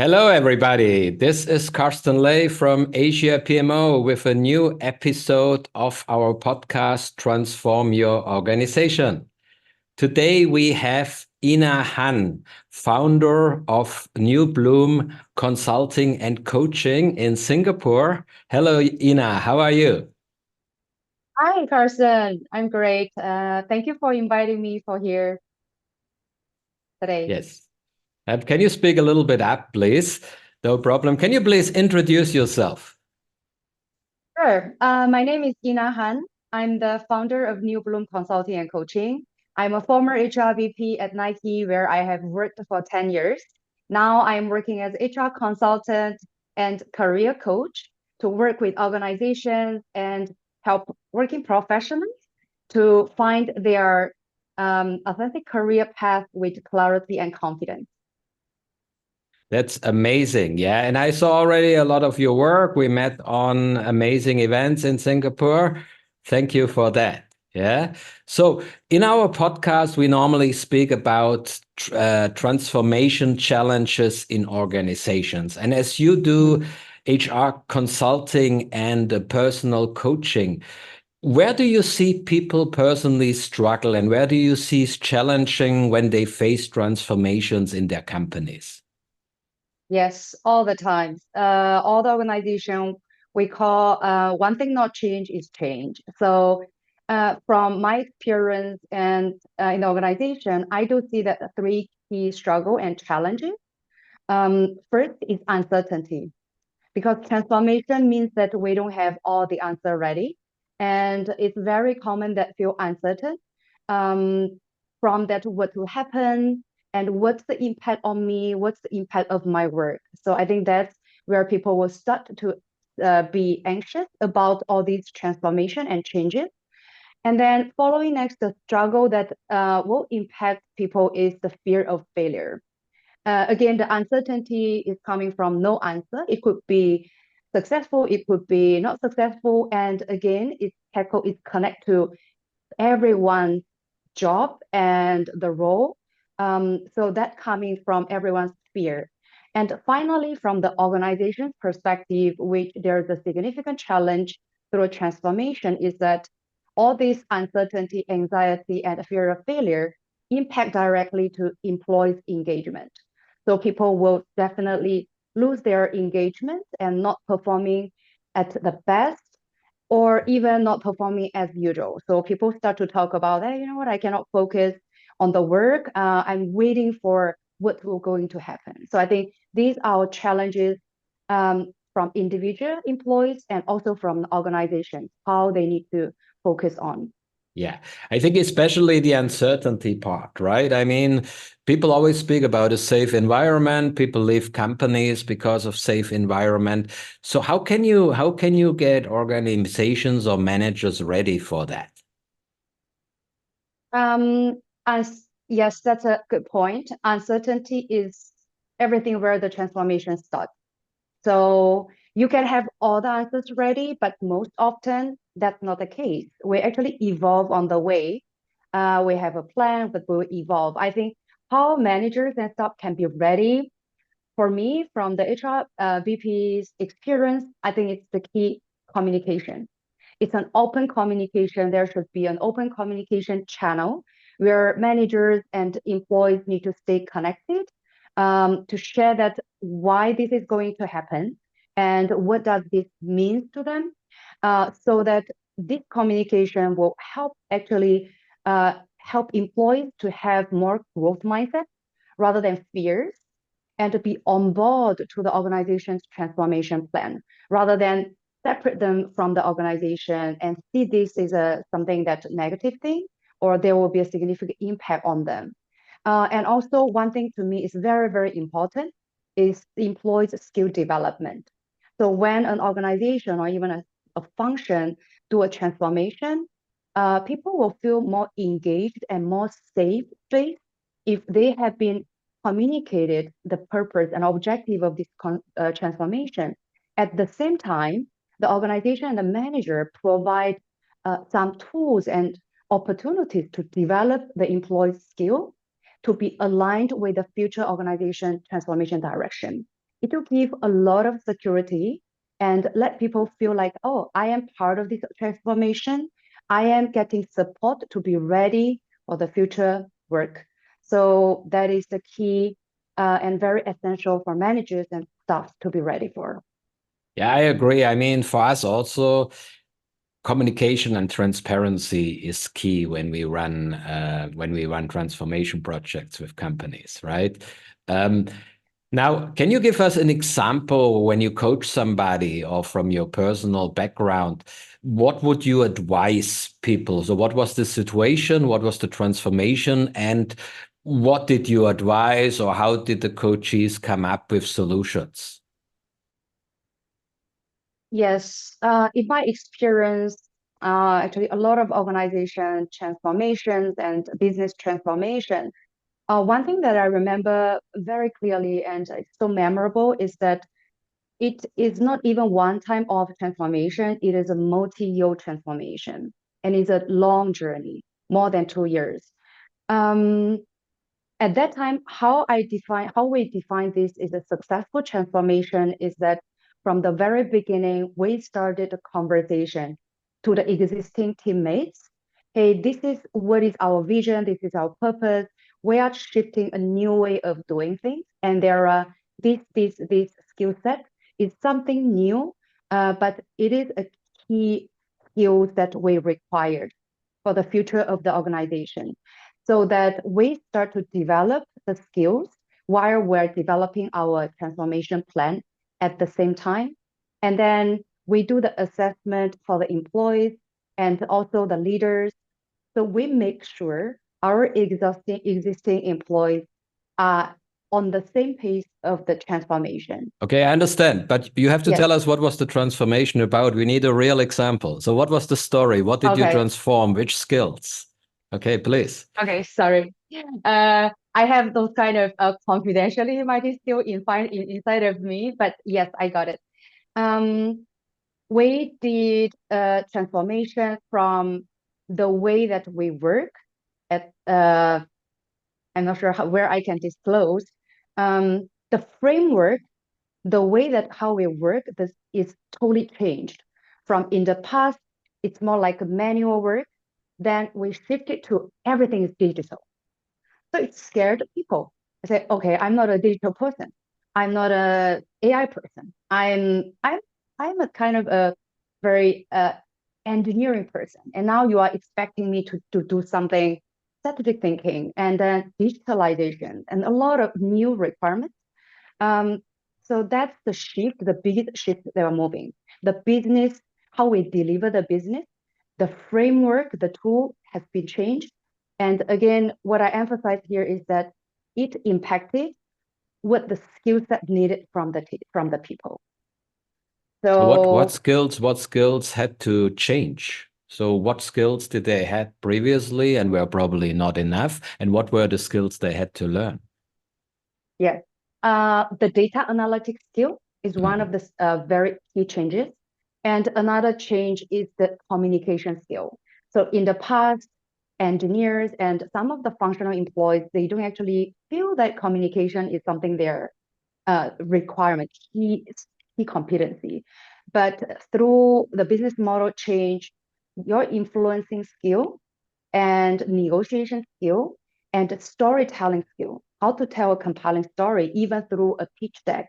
Hello, everybody. This is Carsten Ley from Asia PMO with a new episode of our podcast, Transform Your Organization. Today, we have Yina Han, founder of New Bloom Consulting and Coaching in Singapore. Hello, Yina. How are you? Hi, Carson. I'm great. Thank you for inviting me for here today. Yes. Can you speak a little bit up, please? No problem. Can you please introduce yourself? Sure. My name is Yina Han. I'm the founder of New Bloom Consulting and Coaching. I'm a former HR VP at Nike, where I have worked for 10 years. Now I'm working as HR consultant and career coach to work with organizations and help working professionals to find their authentic career path with clarity and confidence. That's amazing. Yeah. And I saw already a lot of your work. We met on amazing events in Singapore. Thank you for that. Yeah. So in our podcast, we normally speak about transformation challenges in organizations. And as you do HR consulting and personal coaching, where do you see people personally struggle and where do you see is challenging when they face transformations in their companies? Yes, all the time. All the organization we call one thing not change is change. So from my experience and in the organization, I do see that the three key struggle and challenges. First is uncertainty, because transformation means that we don't have all the answer ready, and it's very common that feel uncertain um, from that what will happen and what's the impact on me, what's the impact of my work. So I think that's where people will start to be anxious about all these transformation and changes. And then following next, the struggle that will impact people is the fear of failure. Again, the uncertainty is coming from no answer. It could be successful, it could be not successful. And again, it's connect to everyone's job and the role. So that coming from everyone's fear. And finally, from the organization's perspective, which there's a significant challenge through transformation, is that all this uncertainty, anxiety, and fear of failure impact directly to employees' engagement. So people will definitely lose their engagement and not performing at the best or even not performing as usual. So people start to talk about, hey, you know what, I cannot focus on the work. I'm waiting for what will going to happen. So I think these are challenges from individual employees and also from organizations, how they need to focus on. Yeah, I think especially the uncertainty part, right? I mean, people always speak about a safe environment. People leave companies because of safe environment. So how can you get organizations or managers ready for that? As yes, that's a good point. Uncertainty is everything where the transformation starts. So you can have all the answers ready, but most often that's not the case. We actually evolve on the way. We have a plan, but we'll evolve. I think how managers and staff can be ready for me from the HR VP's experience, I think it's the key communication. It's an open communication. There should be an open communication channel where managers and employees need to stay connected to share that why this is going to happen and what does this mean to them, so that this communication will help actually help employees to have more growth mindset rather than fears and to be on board to the organization's transformation plan rather than separate them from the organization and see this as a something that negative thing or there will be a significant impact on them. And also one thing to me is very, very important is the employees' skill development. So when an organization or even a function do a transformation, people will feel more engaged and more safe space if they have been communicated the purpose and objective of this transformation. At the same time, the organization and the manager provide some tools and opportunities to develop the employee's skill to be aligned with the future organization transformation direction. it will give a lot of security and let people feel like, oh, I am part of this transformation. I am getting support to be ready for the future work. So that is the key and very essential for managers and staff to be ready for. Yeah, I agree. I mean, for us also, communication and transparency is key when we run transformation projects with companies, right? Now, can you give us an example when you coach somebody or from your personal background? What would you advise people? So, what was the situation? What was the transformation? And what did you advise, or how did the coaches come up with solutions? Yes, in my experience, actually a lot of organization transformations and business transformation. One thing that I remember very clearly and it's so memorable is that it is not even one time of transformation, it is a multi-year transformation, and it's a long journey, more than 2 years. Um, at that time, how we define this is a successful transformation is that from the very beginning, we started a conversation to the existing teammates. Hey, this is what is our vision, this is our purpose. We are shifting a new way of doing things, and there are this skill set is something new, but it is a key skill that we required for the future of the organization so that we start to develop the skills while we're developing our transformation plan at the same time. And then we do the assessment for the employees and also the leaders. So we make sure our existing employees are on the same pace of the transformation. Okay, I understand, but you have to Yes. tell us what was the transformation about. We need a real example. So what was the story? What did you Okay. transform? Which skills? Okay, please. Okay. Sorry. I have those kind of confidentiality might be still inside of me, but yes, I got it. Um, we did a transformation from the way that we work at I'm not sure where I can disclose. The framework, the way that how we work, this is totally changed. From in the past, it's more like manual work. Then we shifted to everything is digital. So it scared people. I said, okay, I'm not a digital person. I'm not a AI person. I'm a kind of a very engineering person. And now you are expecting me to do something strategic thinking and then digitalization and a lot of new requirements. Um, so that's the shift, the biggest shift they are moving. The business, how we deliver the business, the framework, the tool has been changed. And again, what I emphasize here is that it impacted what the skill set needed from the people. So So what skills had to change? So what skills did they had previously and were probably not enough? And what were the skills they had to learn? yes, the data analytics skill is one Mhm. of the very key changes. And another change is the communication skill. So in the past, engineers and some of the functional employees, they don't actually feel that communication is something their requirement, key competency. But through the business model change, your influencing skill and negotiation skill and storytelling skill, how to tell a compelling story even through a pitch deck,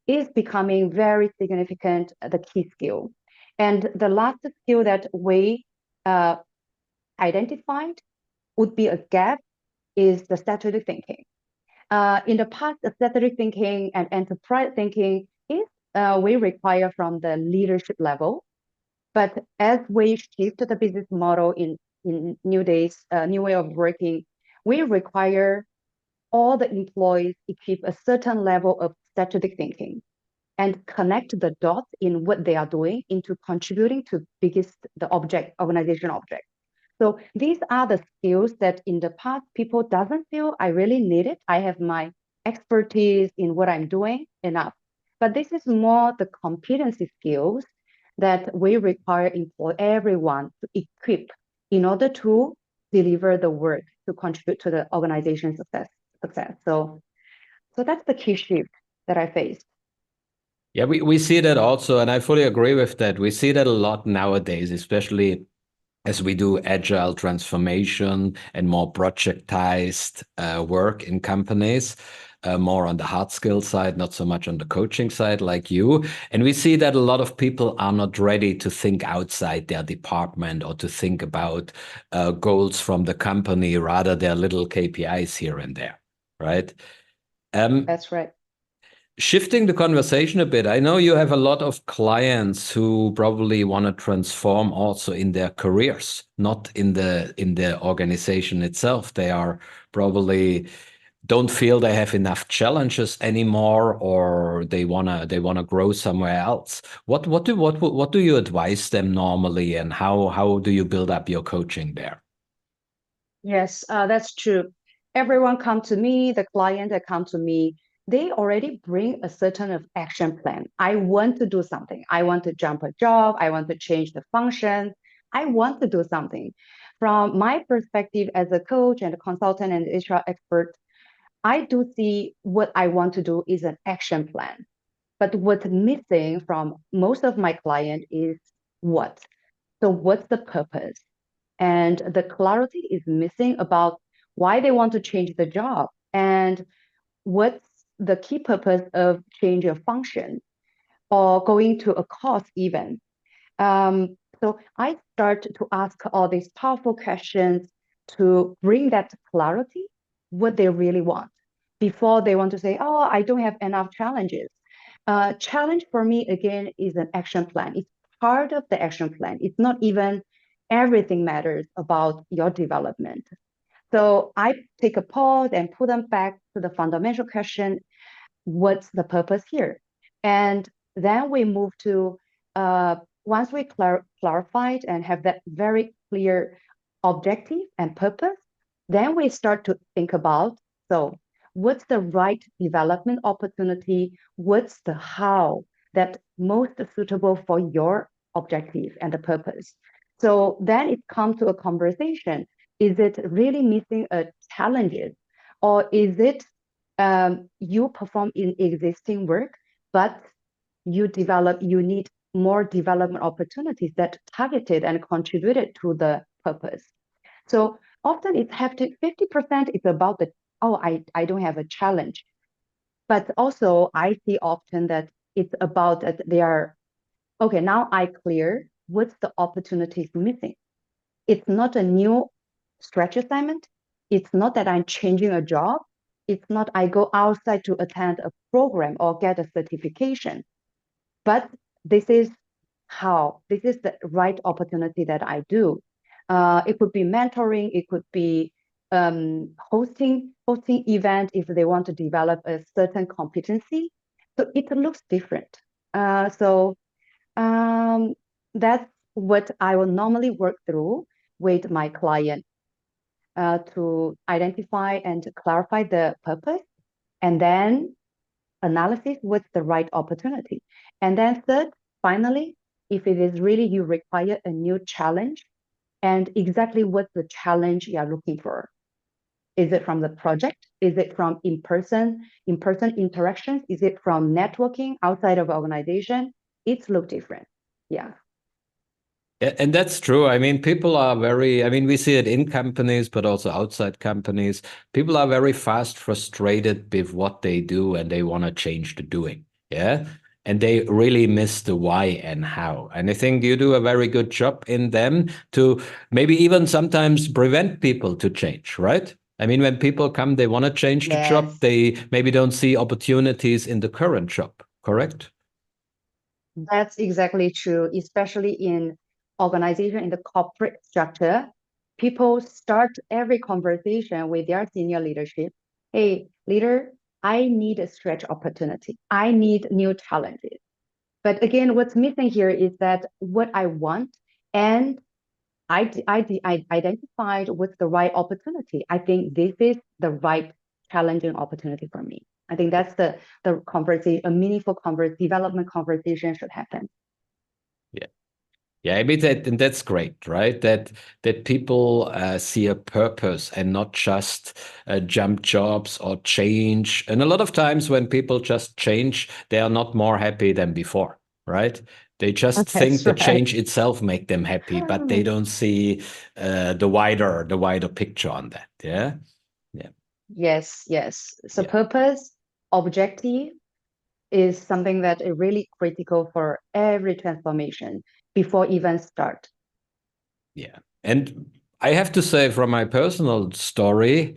is becoming very significant, the key skill. And the last skill that we uh, identified would be a gap is the strategic thinking. In the past, the strategic thinking and enterprise thinking is we require from the leadership level. But as we shift the business model in new days, new way of working, we require all the employees equip a certain level of strategic thinking and connect the dots in what they are doing into contributing to biggest the object organization object. So these are the skills that in the past people doesn't feel I really need it. I have my expertise in what I'm doing enough. But this is more the competency skills that we require for everyone to equip in order to deliver the work to contribute to the organization's success. So that's the key shift that I faced. Yeah, we see that also, and I fully agree with that. We see that a lot nowadays, especially as we do agile transformation and more projectized work in companies, more on the hard skill side, not so much on the coaching side like you. And we see that a lot of people are not ready to think outside their department or to think about goals from the company, rather their little KPIs here and there, right? That's right. Shifting the conversation a bit, I know you have a lot of clients who probably want to transform also in their careers, not in the organization itself. They are probably don't feel they have enough challenges anymore, or they wanna grow somewhere else. What do you advise them normally, and how do you build up your coaching there? Yes, that's true. Everyone come to me, the client that come to me, they already bring a certain of action plan. I want to do something. I want to jump a job. I want to change the function. I want to do something. From my perspective as a coach and a consultant and HR expert, I do see what I want to do is an action plan. But what's missing from most of my client is what? So what's the purpose? And the clarity is missing about why they want to change the job and what's the key purpose of change of function or going to a course even. So I start to ask all these powerful questions to bring that clarity, what they really want, before they want to say, oh, I don't have enough challenges. Challenge for me, again, is an action plan. It's part of the action plan. It's not even everything matters about your development. So I take a pause and put them back to the fundamental question, what's the purpose here? And then we move to once we clarified and have that very clear objective and purpose, then we start to think about, so what's the right development opportunity? What's the how that most suitable for your objective and the purpose? So then it comes to a conversation. Is it really missing a challenges, or is it you perform in existing work, but you need more development opportunities that targeted and contributed to the purpose. So often it's have to 50% is about the, oh, I don't have a challenge. But also I see often that it's about that they are, okay, now I clear what's the opportunities missing. It's not a new stretch assignment. It's not that I'm changing a job. It's not I go outside to attend a program or get a certification. But this is how, this is the right opportunity that I do. It could be mentoring, it could be hosting event if they want to develop a certain competency. So it looks different. So that's what I will normally work through with my client to identify and to clarify the purpose, and then analysis, what's the right opportunity. And then third, finally, if it is really you require a new challenge, and exactly what's the challenge you are looking for. Is it from the project? Is it from in-person interactions? Is it from networking outside of organization? It's look different. Yeah. And that's true. I mean, people are very, I mean, we see it in companies, but also outside companies. People are very fast frustrated with what they do and they want to change the doing. Yeah. And they really miss the why and how. And I think you do a very good job in them to maybe even sometimes prevent people to change, right? I mean, when people come, they want to change the job. Yes. They maybe don't see opportunities in the current job, correct? That's exactly true, especially in organization in the corporate structure. People start every conversation with their senior leadership. Hey, leader, I need a stretch opportunity. I need new challenges. But again, what's missing here is that what I want, and I identified what's the right opportunity. I think this is the right challenging opportunity for me. I think that's the conversation, a meaningful development conversation should happen. Yeah. Yeah, I mean that, and that's great, right? That people see a purpose and not just jump jobs or change. And a lot of times when people just change, they are not more happy than before, right? They just think That's the right. change itself make them happy, but they don't see the wider picture on that. Yeah, yeah, Yes, yes. So yeah. purpose, objective is something that is really critical for every transformation before even start. Yeah. And I have to say, from my personal story,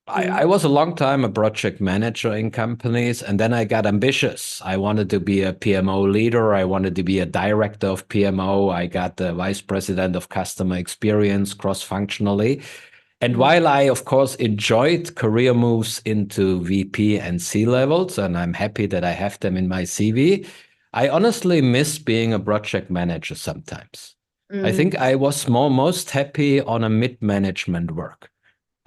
I Mm, was a long time a project manager in companies, and then I got ambitious. I wanted to be a PMO leader. I wanted to be a director of PMO. I got the vice president of customer experience cross-functionally. And mm, while I, of course, enjoyed career moves into VP and C levels, and I'm happy that I have them in my CV, I honestly miss being a project manager sometimes. I think mm, I was most happy on a mid-management work,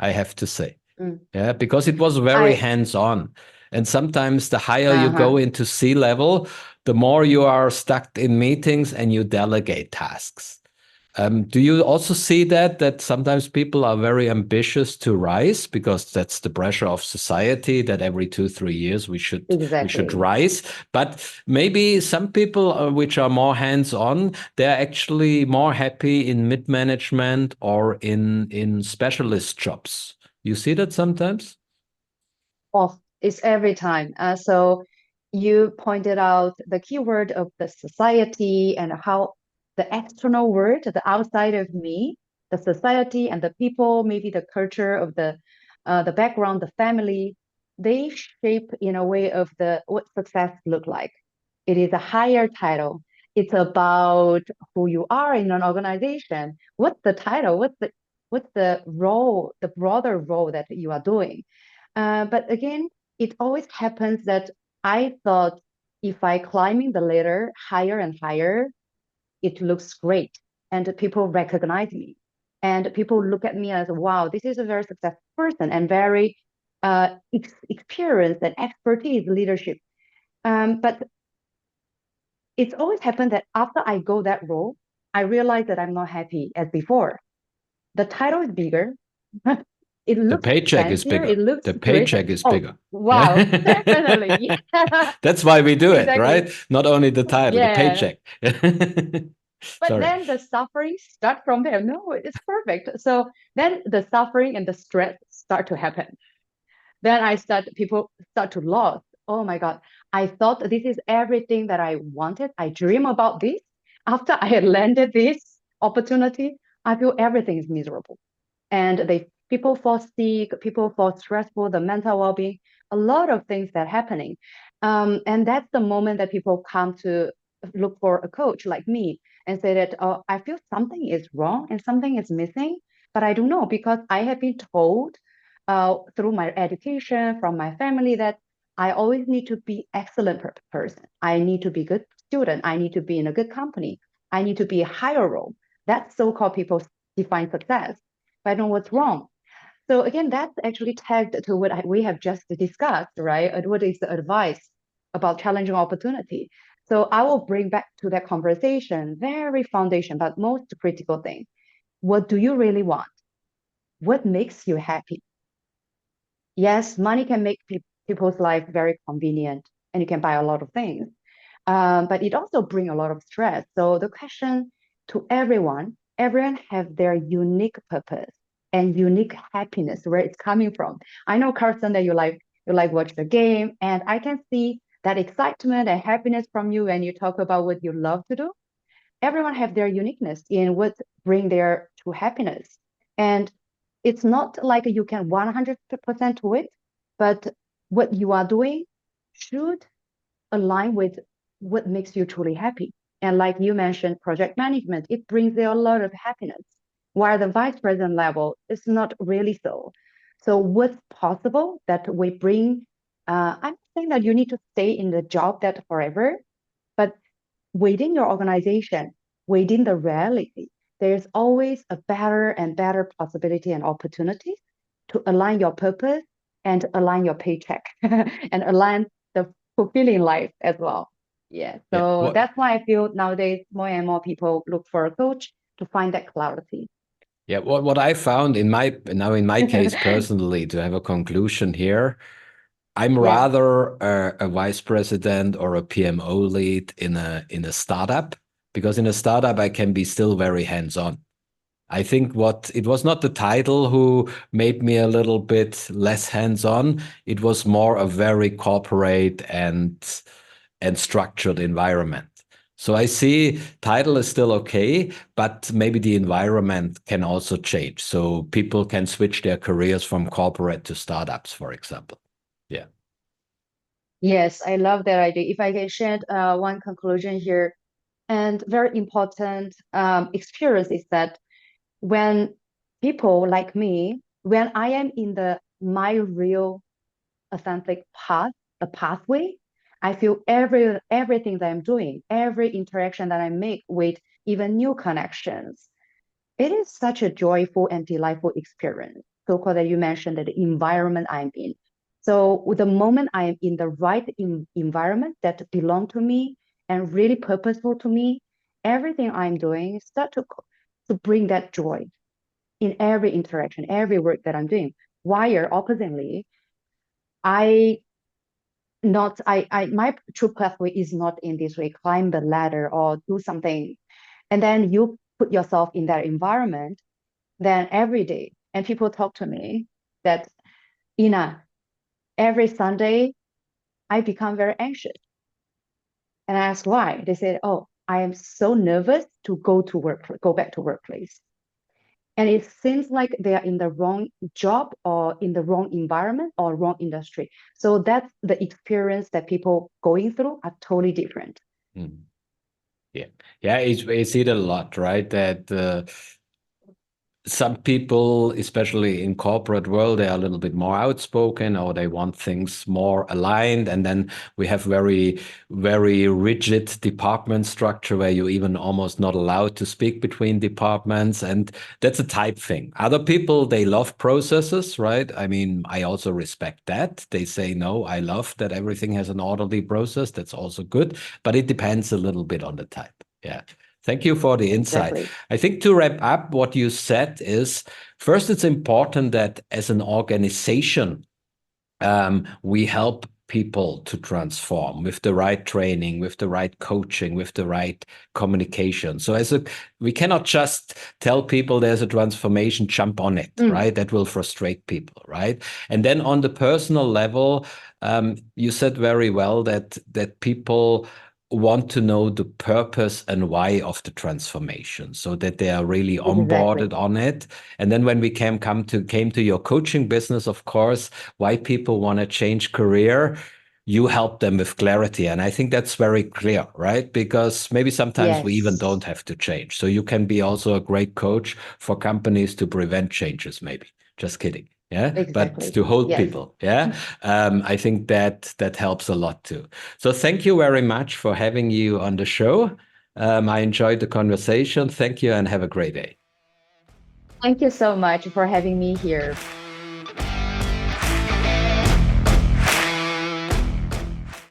I have to say. mm. Yeah, because it was very I, hands-on. And sometimes the higher you uh-huh, go into C level, the more you are stuck in meetings and you delegate tasks. Do you also see that sometimes people are very ambitious to rise because that's the pressure of society that every 2, 3 years we should exactly. rise. But maybe some people which are more hands-on, they're actually more happy in mid-management or in specialist jobs. You see that sometimes? Off is every time. So you pointed out the keyword of the society and how the external world, the outside of me, the society and the people, maybe the culture of the background, the family, they shape in a way of the what success look like. It is a higher title. It's about who you are in an organization. What's the title? What's the role, the broader role that you are doing? But again, it always happens that I thought if I climbing the ladder higher and higher, it looks great and people recognize me and people look at me as, wow, this is a very successful person and very experienced and expertise leadership. But it's always happened that after I go that role, I realize that I'm not happy as before. The title is bigger. It The looks paycheck is fancier. bigger. It looks The great. paycheck is Oh, bigger. wow, Yeah. definitely. Yeah, That's why we do it, exactly. right? Not only the title, the Yeah. paycheck. But Sorry. then the suffering start from there. No, it's perfect. So then the suffering and the stress start to happen. Then people start to lose. Oh my God. I thought this is everything that I wanted. I dream about this. After I had landed this opportunity, I feel everything is miserable. And people fall sick, people fall stressful, the mental well-being, a lot of things that happening. And that's the moment that people come to look for a coach like me and say that, oh, I feel something is wrong and something is missing, but I don't know because I have been told through my education from my family that I always need to be excellent person. I need to be good student. I need to be in a good company. I need to be a higher role. That's so-called people define success. But I know what's wrong. So again, that's actually tagged to what we have just discussed, right? What is the advice about challenging opportunity? So I will bring back to that conversation, very foundation, but most critical thing. What do you really want? What makes you happy? Yes, money can make people's life very convenient and you can buy a lot of things. But it also bring a lot of stress. So the question to everyone have their unique purpose and unique happiness where it's coming from. I know Carson that you like watch the game, and I can see that excitement and happiness from you when you talk about what you love to do. Everyone have their uniqueness in what bring their true happiness. And it's not like you can 100% to it, but what you are doing should align with what makes you truly happy. And like you mentioned, project management, it brings you a lot of happiness, while the vice president level is not really so. So what's possible that we bring, I'm saying that you need to stay in the job that forever, but within your organization, within the reality, there's always a better and better possibility and opportunities to align your purpose and align your paycheck and align the fulfilling life as well. Yeah. Yeah. So What? that's why I feel nowadays more and more people look for a coach to find that clarity. Yeah. What I found in my case personally, to have a conclusion here, I'm Yeah. rather a vice president or a PMO lead in a startup, because in a startup I can be still very hands-on. I think it was not the title who made me a little bit less hands-on. It was more a very corporate and structured environment. So I see title is still okay, but maybe the environment can also change. So people can switch their careers from corporate to startups, for example. Yeah. Yes, I love that idea. If I can share one conclusion here, and very important experience is that when people like me, when I am in my real authentic path, the pathway, I feel everything that I'm doing, every interaction that I make with even new connections, it is such a joyful and delightful experience. So-called that you mentioned that the environment I'm in. So with the moment I am in the right environment that belong to me and really purposeful to me, everything I'm doing start to bring that joy in every interaction, every work that I'm doing. While oppositely, I not I my true pathway is not in this way, climb the ladder or do something. And then you put yourself in that environment, then every day, and people talk to me that, Ina, every Sunday I become very anxious. And I ask why. They said, oh, I am so nervous to go back to workplace. And it seems like they are in the wrong job or in the wrong environment or wrong industry. So that's the experience that people going through are totally different. Mm. Yeah. Yeah. It's it a lot, right? That some people, especially in corporate world, they are a little bit more outspoken, or they want things more aligned. And then we have very, very rigid department structure where you even almost not allowed to speak between departments. And that's a type thing. Other people, they love processes, right? I mean, I also respect that. They say, no, I love that everything has an orderly process. That's also good, but it depends a little bit on the type. Yeah. Thank you for the insight. Exactly. I think to wrap up, what you said is, first, it's important that as an organization, we help people to transform with the right training, with the right coaching, with the right communication. So we cannot just tell people there's a transformation, jump on it, right? That will frustrate people, right? And then on the personal level, you said very well that people want to know the purpose and why of the transformation, so that they are really Exactly. onboarded on it. And then when we came to your coaching business, of course, why people want to change career, you help them with clarity. And I think that's very clear, right? Because maybe sometimes we even Yes, don't have to change. So you can be also a great coach for companies to prevent changes, maybe. Just kidding. Yeah, but exactly. to hold Yes. people. Yeah, I think that helps a lot too. So thank you very much for having you on the show. I enjoyed the conversation. Thank you and have a great day. Thank you so much for having me here.